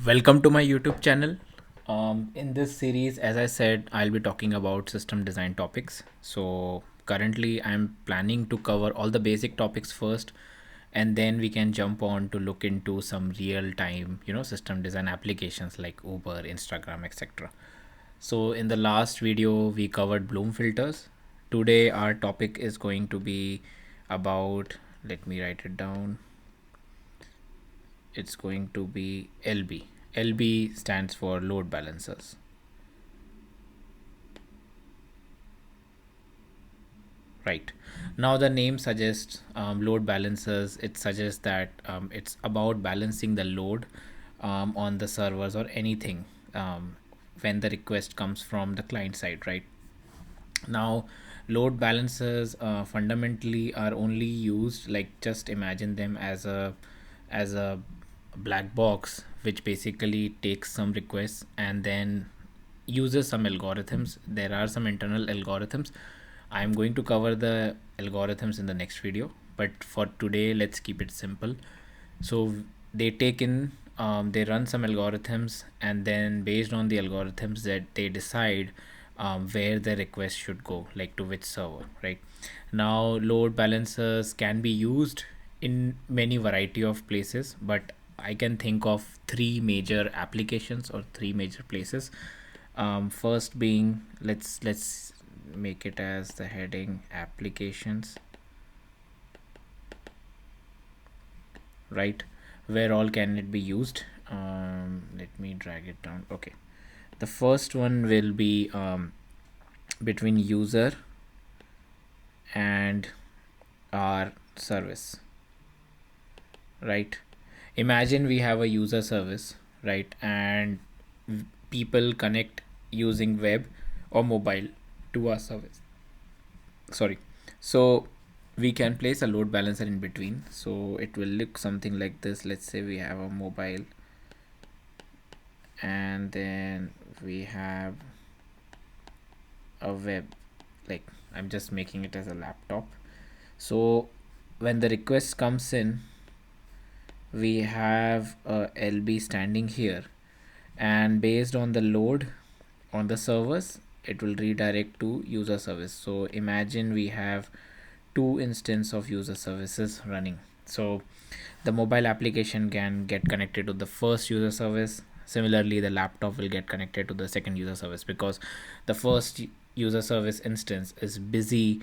Welcome to my YouTube channel. In this series, as I said, I'll be talking about system design topics. So currently, I'm planning to cover all the basic topics first, and then we can jump on to look into some real-time, system design applications like Uber, Instagram, etc. So in the last video, we covered Bloom filters. Today, our topic is going to be about. Let me write it down. It's going to be LB. LB stands for load balancers. Right. Now the name suggests load balancers. It suggests that it's about balancing the load on the servers or anything when the request comes from the client side, right? Now load balancers fundamentally are only used, like, just imagine them as a black box which basically takes some requests and then uses some algorithms. There are some internal algorithms. I'm going to cover the algorithms in the next video, but for today let's keep it simple. So they take in they run some algorithms, and then based on the algorithms that they decide where the request should go, like to which server, right? Now load balancers can be used in many variety of places, but I can think of three major applications or three major places. First being, let's make it as the heading applications, right? Where all can it be used? Let me drag it down. Okay, the first one will be between user and our service, right? Imagine we have a user service, right? And people connect using web or mobile to our service. Sorry. So we can place a load balancer in between, so it will look something like this. Let's say we have a mobile, and then we have a web, like, I'm just making it as a laptop. So when the request comes in, we have a LB standing here, and based on the load on the servers, it will redirect to user service. So imagine we have two instances of user services running. So the mobile application can get connected to the first user service. Similarly, the laptop will get connected to the second user service, because the first user service instance is busy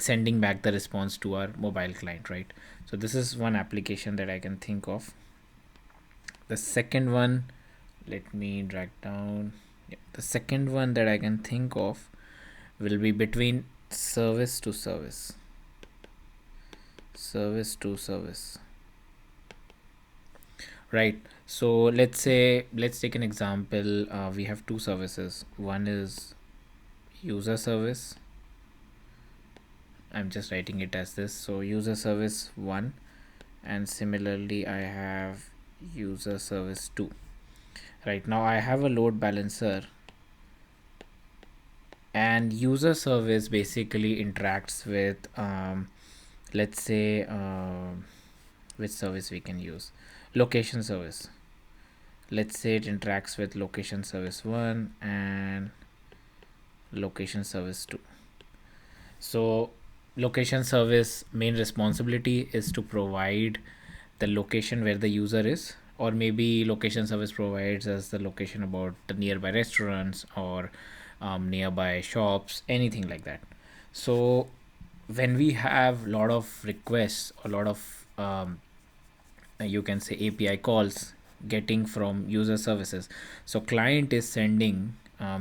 sending back the response to our mobile client, right? So this is one application that I can think of. The second one, let me drag down. Yeah, the second one that I can think of will be between service to service. Service to service. Right. So let's take an example. We have two services. One is user service. I'm just writing it as this. So user service 1, and similarly I have user service 2. Right now I have a load balancer, and user service basically interacts with let's say which service we can use, location service. Let's say it interacts with location service 1 and location service 2. So location service main responsibility is to provide the location where the user is, or maybe location service provides us the location about the nearby restaurants or nearby shops, anything like that. So when we have a lot of requests, a lot of you can say API calls getting from user services, so client is sending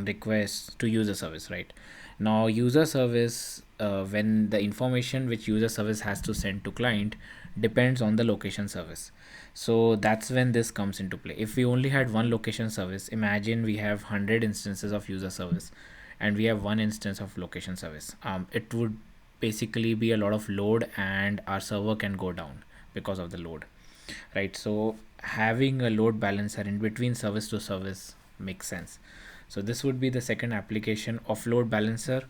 requests to user service, right? Now user service, when the information which user service has to send to client depends on the location service. So that's when this comes into play. If we only had one location service, imagine we have 100 instances of user service and we have one instance of location service. It would basically be a lot of load, and our server can go down because of the load, right? So having a load balancer in between service to service makes sense. So this would be the second application of load balancer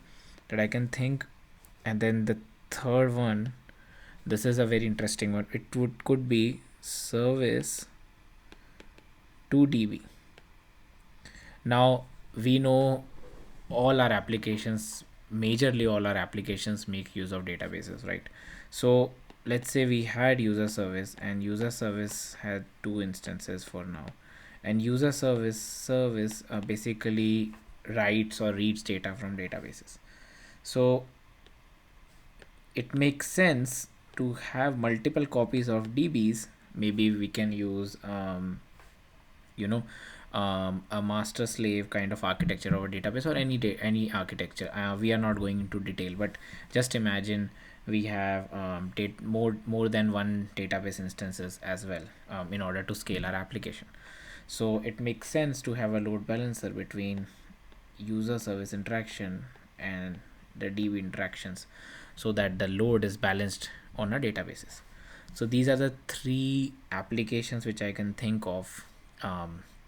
that I can think. And then the third one, this is a very interesting one. It could be service 2 dB. Now we know all our applications, majorly all our applications make use of databases, right? So let's say we had user service, and user service had two instances for now, and user service basically writes or reads data from databases. So it makes sense to have multiple copies of dbs. Maybe we can use you know a master slave kind of architecture of a database, or any architecture. We are not going into detail, but just imagine we have more than one database instances as well, in order to scale our application. So it makes sense to have a load balancer between user service interaction and the db interactions, so that the load is balanced on our databases. So these are the three applications which I can think of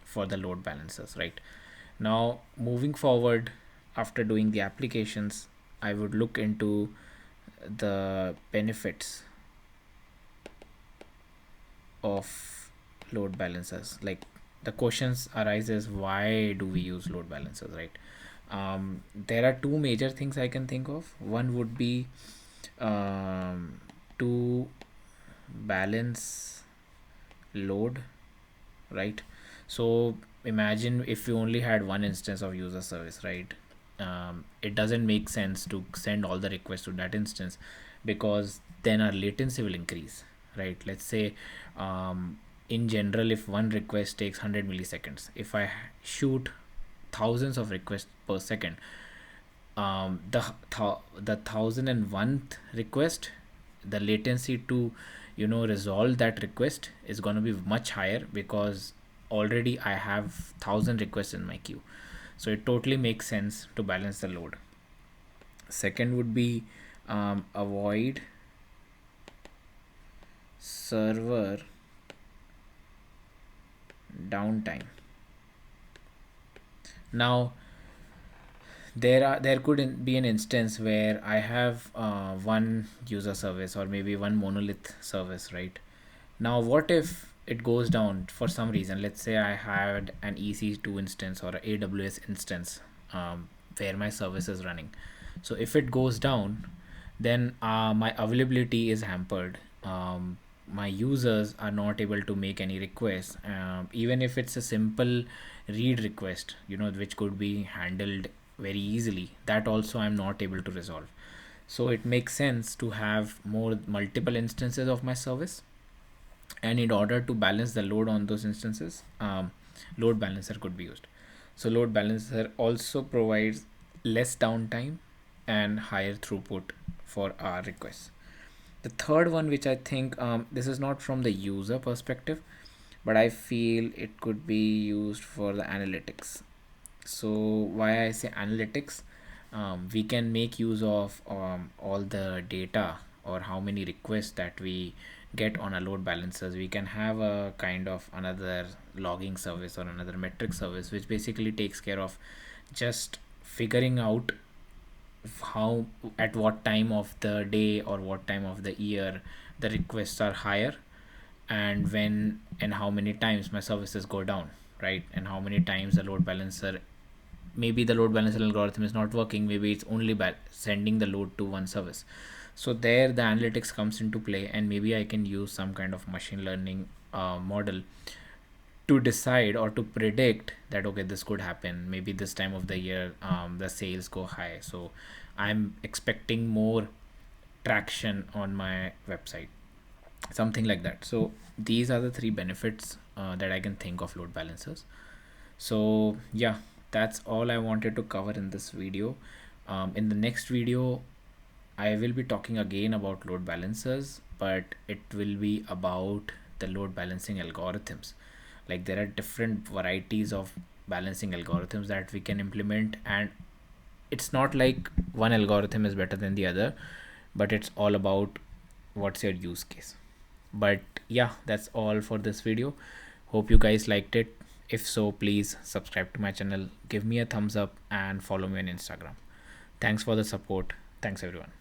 for the load balancers. Right now, moving forward, after doing the applications, I would look into the benefits of load balancers. Like, the questions arises, why do we use load balancers, right? There are two major things I can think of. One would be to balance load, right? So imagine if you only had one instance of user service, right? It doesn't make sense to send all the requests to that instance, because then our latency will increase, right? Let's say in general, if one request takes 100 milliseconds, if I shoot thousands of requests per second, the 1001th request, the latency to resolve that request is going to be much higher, because already I have 1000 requests in my queue. So it totally makes sense to balance the load. Second would be avoid server downtime. Now there could be an instance where I have one user service, or maybe one monolith service, right? Now what if it goes down for some reason? Let's say I had an EC2 instance or a AWS instance, where my service is running. So if it goes down, then my availability is hampered. My users are not able to make any requests, even if it's a simple read request, which could be handled very easily. That also I'm not able to resolve. So it makes sense to have multiple instances of my service, and in order to balance the load on those instances, load balancer could be used. So load balancer also provides less downtime and higher throughput for our requests. The third one, which I think, this is not from the user perspective, but I feel it could be used for the analytics. So why I say analytics, we can make use of all the data, or how many requests that we get on a load balancers. We can have a kind of another logging service or another metric service, which basically takes care of just figuring out how, at what time of the day or what time of the year the requests are higher, and when and how many times my services go down, right? And how many times the load balancer, maybe the load balancer algorithm is not working, maybe it's only sending the load to one service. So there the analytics comes into play, and maybe I can use some kind of machine learning model to decide or to predict that, okay, this could happen, maybe this time of the year the sales go high, so I'm expecting more traction on my website, something like that. So these are the three benefits that I can think of load balancers. So yeah, that's all I wanted to cover in this video. In the next video, I will be talking again about load balancers, but it will be about the load balancing algorithms. Like, there are different varieties of balancing algorithms that we can implement, and it's not like one algorithm is better than the other, but it's all about what's your use case. But yeah, that's all for this video. Hope you guys liked it. If so, please subscribe to my channel, give me a thumbs up, and follow me on Instagram. Thanks for the support. Thanks everyone.